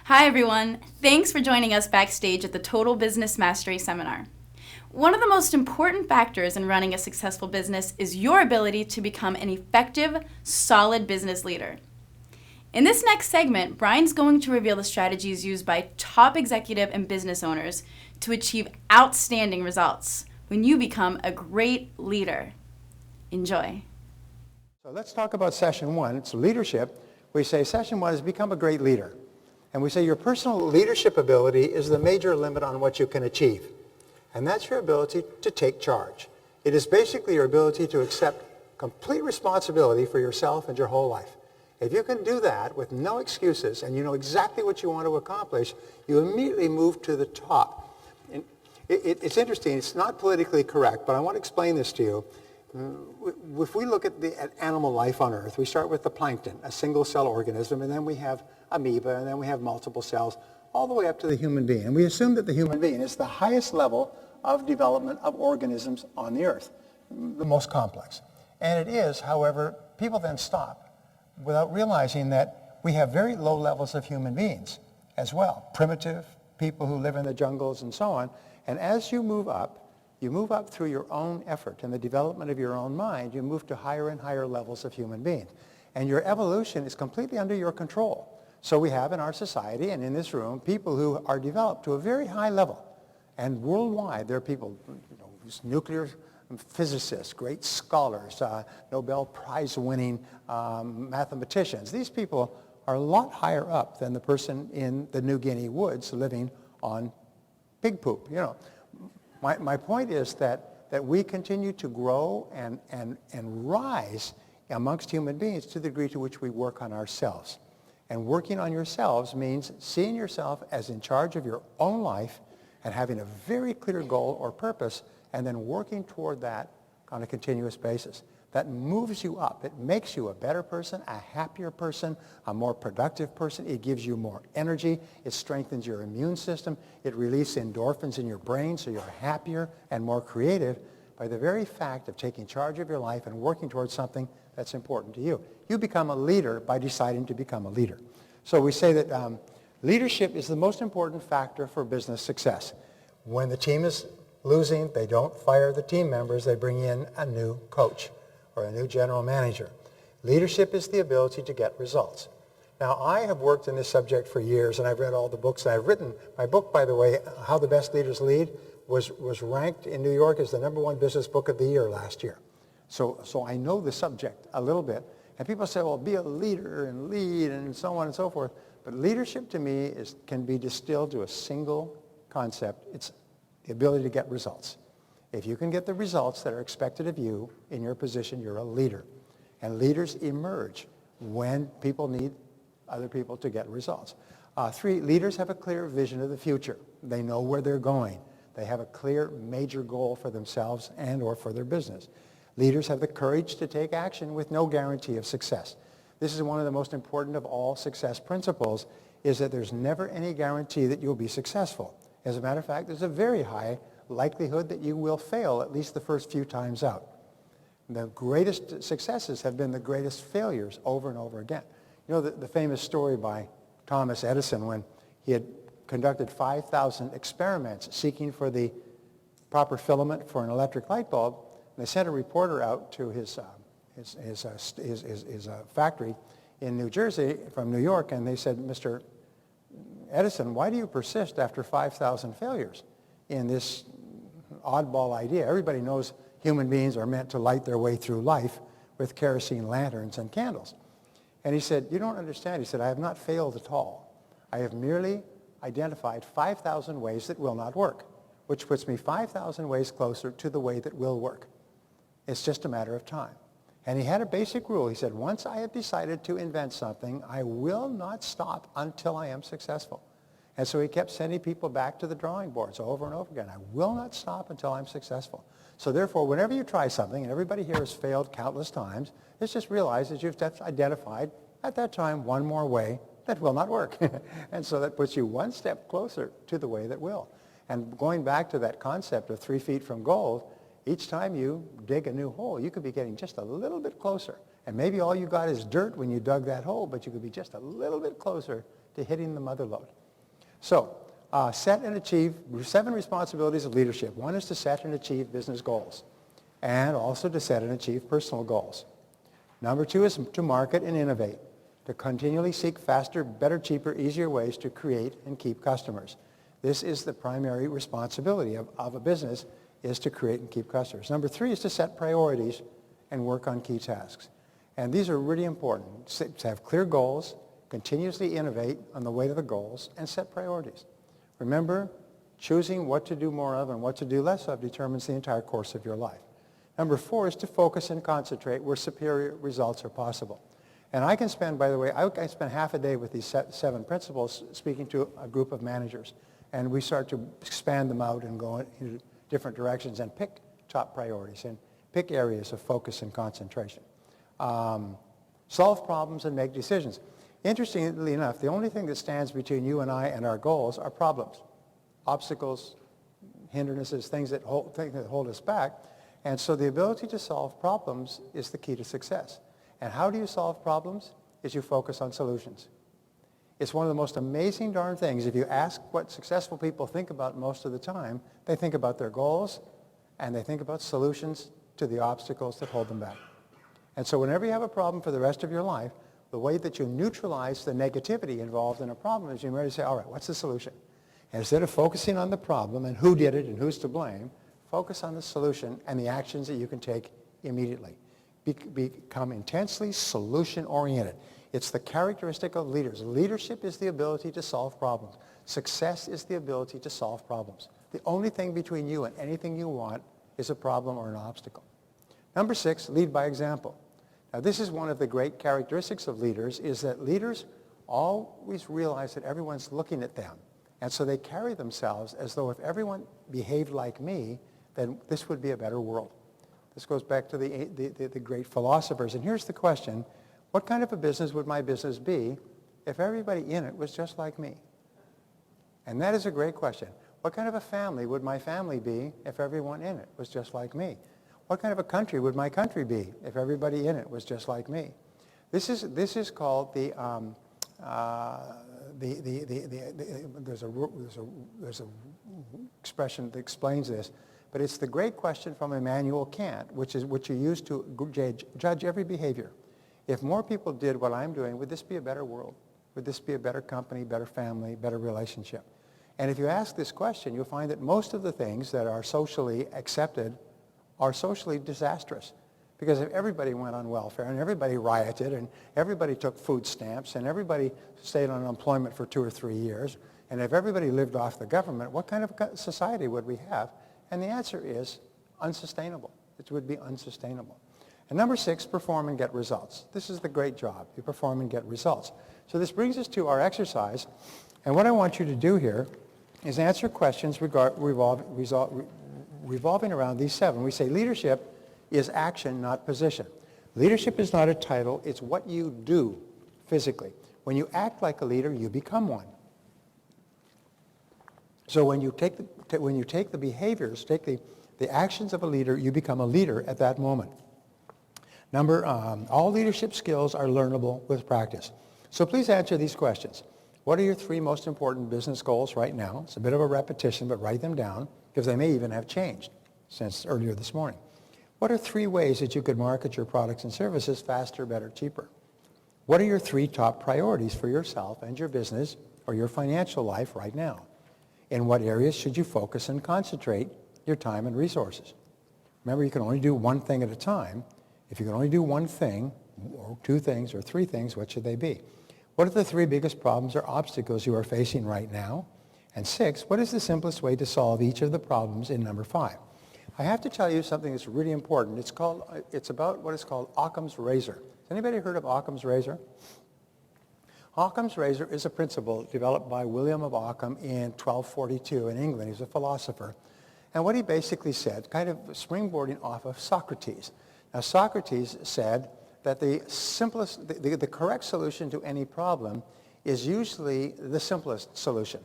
Hi, everyone. Thanks for joining us backstage at the Total Business Mastery Seminar. One of the most important factors in running a successful business is your ability to become an effective, solid business leader. In this next segment, Brian's going to reveal the strategies used by top executive and business owners to achieve outstanding results when you become a great leader. Enjoy. So let's talk about session one. It's leadership. We say session one is become a great leader. And we say your personal leadership ability is the major limit on what you can achieve. And that's your ability to take charge. It is basically your ability to accept complete responsibility for yourself and your whole life. If you can do that with no excuses and you know exactly what you want to accomplish, you immediately move to the top. And it's interesting. It's not politically correct, but I want to explain this to you. If we look at animal life on Earth, we start with the plankton, a single-cell organism, and then we have amoeba, and then we have multiple cells, all the way up to the human being. And we assume that the human being is the highest level of development of organisms on the Earth, the most complex. And it is, however, people then stop without realizing that we have very low levels of human beings as well, primitive people who live in the jungles and so on. And as you move up through your own effort and the development of your own mind, you move to higher and higher levels of human beings. And your evolution is completely under your control. So we have in our society and in this room people who are developed to a very high level. And worldwide, there are people, nuclear physicists, great scholars, Nobel Prize-winning mathematicians. These people are a lot higher up than the person in the New Guinea woods living on pig poop. My point is that we continue to grow and rise amongst human beings to the degree to which we work on ourselves. And working on yourselves means seeing yourself as in charge of your own life and having a very clear goal or purpose and then working toward that on a continuous basis. That moves you up. It makes you a better person, a happier person, a more productive person. It gives you more energy. It strengthens your immune system. It releases endorphins in your brain so you're happier and more creative by the very fact of taking charge of your life and working towards something that's important to you. You become a leader by deciding to become a leader. So we say that leadership is the most important factor for business success. When the team is losing, they don't fire the team members. They bring in a new coach or a new general manager. Leadership is the ability to get results. Now, I have worked in this subject for years, and I've read all the books that I've written. My book, by the way, How the Best Leaders Lead, was ranked in New York as the #1 business book of the year last year. So I know the subject a little bit. And people say, well, be a leader and lead and so on and so forth. But leadership to me can be distilled to a single concept. It's the ability to get results. If you can get the results that are expected of you in your position, you're a leader. And leaders emerge when people need other people to get results. 3, leaders have a clear vision of the future. They know where they're going. They have a clear major goal for themselves and or for their business. Leaders have the courage to take action with no guarantee of success. This is one of the most important of all success principles, is that there's never any guarantee that you'll be successful. As a matter of fact, there's a very high likelihood that you will fail at least the first few times out. The greatest successes have been the greatest failures over and over again. You know the famous story by Thomas Edison when he had conducted 5,000 experiments seeking for the proper filament for an electric light bulb. And they sent a reporter out to his factory in New Jersey from New York, and they said, Mr. Edison, why do you persist after 5,000 failures in this oddball idea? Everybody knows human beings are meant to light their way through life with kerosene lanterns and candles. And he said, you don't understand. He said, I have not failed at all. I have merely identified 5,000 ways that will not work, which puts me 5,000 ways closer to the way that will work. It's just a matter of time. And he had a basic rule. He said, once I have decided to invent something, I will not stop until I am successful. And so he kept sending people back to the drawing boards over and over again. I will not stop until I'm successful. So therefore, whenever you try something, and everybody here has failed countless times, let's just realize that you've identified at that time one more way that will not work. And so that puts you one step closer to the way that will. And going back to that concept of 3 feet from gold, each time you dig a new hole, you could be getting just a little bit closer. And maybe all you got is dirt when you dug that hole, but you could be just a little bit closer to hitting the mother lode. So set and achieve 7 responsibilities of leadership. One is to set and achieve business goals and also to set and achieve personal goals. Number 2 is to market and innovate, to continually seek faster, better, cheaper, easier ways to create and keep customers. This is the primary responsibility of a business, is to create and keep customers. Number 3 is to set priorities and work on key tasks. And these are really important, to have clear goals, continuously innovate on the way to the goals, and set priorities. Remember, choosing what to do more of and what to do less of determines the entire course of your life. Number 4 is to focus and concentrate where superior results are possible. And I can spend, by the way, I spend half a day with these 7 principles speaking to a group of managers. And we start to expand them out and go in different directions and pick top priorities and pick areas of focus and concentration. Solve problems and make decisions. Interestingly enough, the only thing that stands between you and I and our goals are problems, obstacles, hindrances, things that hold us back. And so the ability to solve problems is the key to success. And how do you solve problems? Is you focus on solutions. It's one of the most amazing darn things. If you ask what successful people think about most of the time, they think about their goals and they think about solutions to the obstacles that hold them back. And so whenever you have a problem for the rest of your life, the way that you neutralize the negativity involved in a problem is you merely say, all right, what's the solution? And instead of focusing on the problem and who did it and who's to blame, focus on the solution and the actions that you can take immediately. Become intensely solution-oriented. It's the characteristic of leaders. Leadership is the ability to solve problems. Success is the ability to solve problems. The only thing between you and anything you want is a problem or an obstacle. Number 6, lead by example. Now this is one of the great characteristics of leaders, is that leaders always realize that everyone's looking at them. And so they carry themselves as though if everyone behaved like me, then this would be a better world. This goes back to the great philosophers. And here's the question: what kind of a business would my business be if everybody in it was just like me? And that is a great question. What kind of a family would my family be if everyone in it was just like me? What kind of a country would my country be if everybody in it was just like me? This is called there's a expression that explains this, but it's the great question from Immanuel Kant, which you use to judge every behavior. If more people did what I'm doing, would this be a better world? Would this be a better company, better family, better relationship? And if you ask this question, you'll find that most of the things that are socially accepted are socially disastrous. Because if everybody went on welfare and everybody rioted and everybody took food stamps and everybody stayed on unemployment for 2 or 3 years, and if everybody lived off the government, what kind of society would we have? And the answer is unsustainable. It would be unsustainable. And number 6, perform and get results. This is the great job. You perform and get results. So this brings us to our exercise. And what I want you to do here is answer questions revolving around these 7. We say leadership is action, not position. Leadership is not a title. It's what you do physically. When you act like a leader, you become one. So when you take the behaviors, take the actions of a leader, you become a leader at that moment. All leadership skills are learnable with practice. So please answer these questions. What are your 3 most important business goals right now? It's a bit of a repetition, but write them down, because they may even have changed since earlier this morning. What are 3 ways that you could market your products and services faster, better, cheaper? What are your 3 top priorities for yourself and your business or your financial life right now? In what areas should you focus and concentrate your time and resources? Remember, you can only do one thing at a time. If you can only do one thing, or 2 things, or 3 things, what should they be? What are the 3 biggest problems or obstacles you are facing right now? And 6, what is the simplest way to solve each of the problems in number 5? I have to tell you something that's really important. It's about what is called Occam's razor. Has anybody heard of Occam's razor? Occam's razor is a principle developed by William of Ockham in 1242 in England. He's a philosopher. And what he basically said, kind of springboarding off of Socrates. Now, Socrates said that the correct solution to any problem is usually the simplest solution.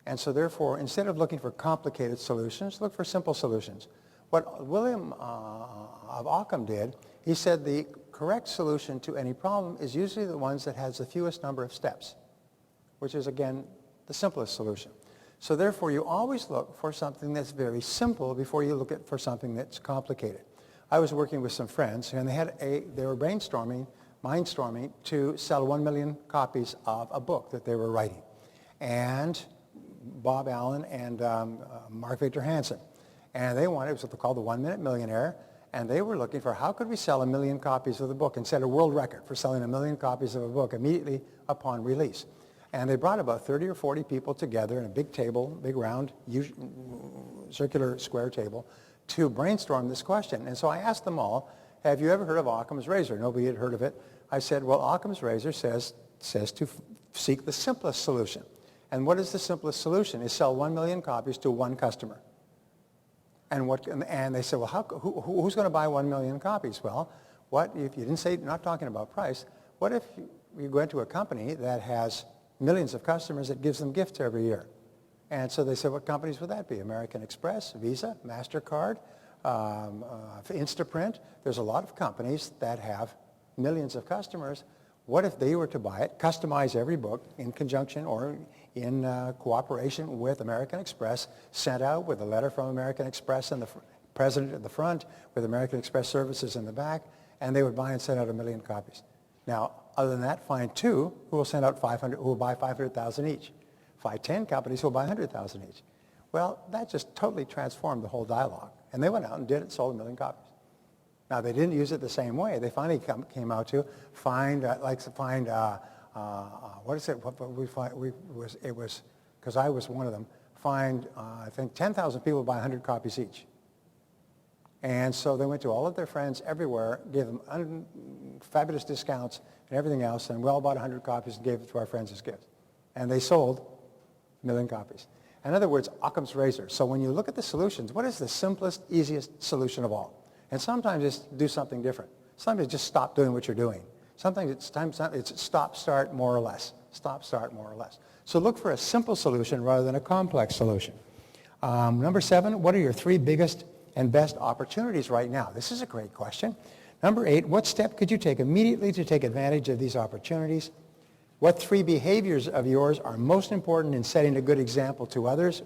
And so therefore, instead of looking for complicated solutions, look for simple solutions. What William of Ockham did, he said the correct solution to any problem is usually the ones that has the fewest number of steps. which is, again, the simplest solution. So therefore, you always look for something that's very simple before you look for something that's complicated. I was working with some friends, and they were mindstorming to sell 1 million copies of a book that they were writing. And Bob Allen and Mark Victor Hansen. And they wanted, it was what they called the 1 Minute Millionaire, and they were looking for how could we sell 1 million copies of the book and set a world record for selling 1 million copies of a book immediately upon release. And they brought about 30 or 40 people together in a big table, big round, circular square table, to brainstorm this question. And so I asked them all, have you ever heard of Occam's razor? Nobody had heard of it. I said, well, Occam's razor says to seek the simplest solution. And what is the simplest solution? Is sell 1 million copies to one customer. And they said, well, who's going to buy 1 million copies? Well, what if you didn't say, not talking about price, what if you go into a company that has millions of customers that gives them gifts every year? And so they said, what companies would that be? American Express, Visa, MasterCard, Instaprint. There's a lot of companies that have millions of customers. What if they were to buy it, customize every book in conjunction or in cooperation with American Express, sent out with a letter from American Express and the president at the front, with American Express services in the back, and they would buy and send out 1 million copies. Now, other than that, find two who will send out 500, who will buy 500,000 each. Find 10 companies who will buy 100,000 each. Well, that just totally transformed the whole dialogue. And they went out and did it, sold 1 million copies. Now, they didn't use it the same way. They finally came out to find, what is it? It was, because I was one of them, find, I think, 10,000 people buy 100 copies each. And so they went to all of their friends everywhere, gave them fabulous discounts and everything else, and we all bought 100 copies and gave it to our friends as gifts. And they sold 1 million copies. In other words, Occam's razor. So when you look at the solutions, what is the simplest, easiest solution of all? And sometimes it's do something different. Sometimes it's just stop doing what you're doing. Sometimes it's stop, start, more or less. Stop, start, more or less. So look for a simple solution rather than a complex solution. Number 7, what are your 3 biggest and best opportunities right now? This is a great question. Number 8, what step could you take immediately to take advantage of these opportunities? What 3 behaviors of yours are most important in setting a good example to others?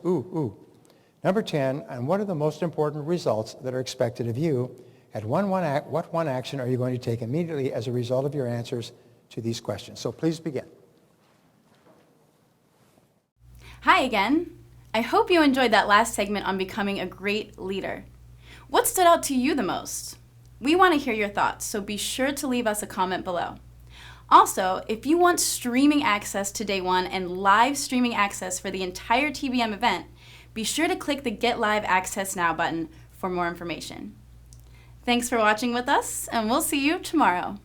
Number 10, and what are the most important results that are expected of you? And what one action are you going to take immediately as a result of your answers to these questions? So please begin. Hi again. I hope you enjoyed that last segment on becoming a great leader. What stood out to you the most? We want to hear your thoughts, so be sure to leave us a comment below. Also, if you want streaming access to Day One and live streaming access for the entire TBM event, be sure to click the Get Live Access Now button for more information. Thanks for watching with us, and we'll see you tomorrow.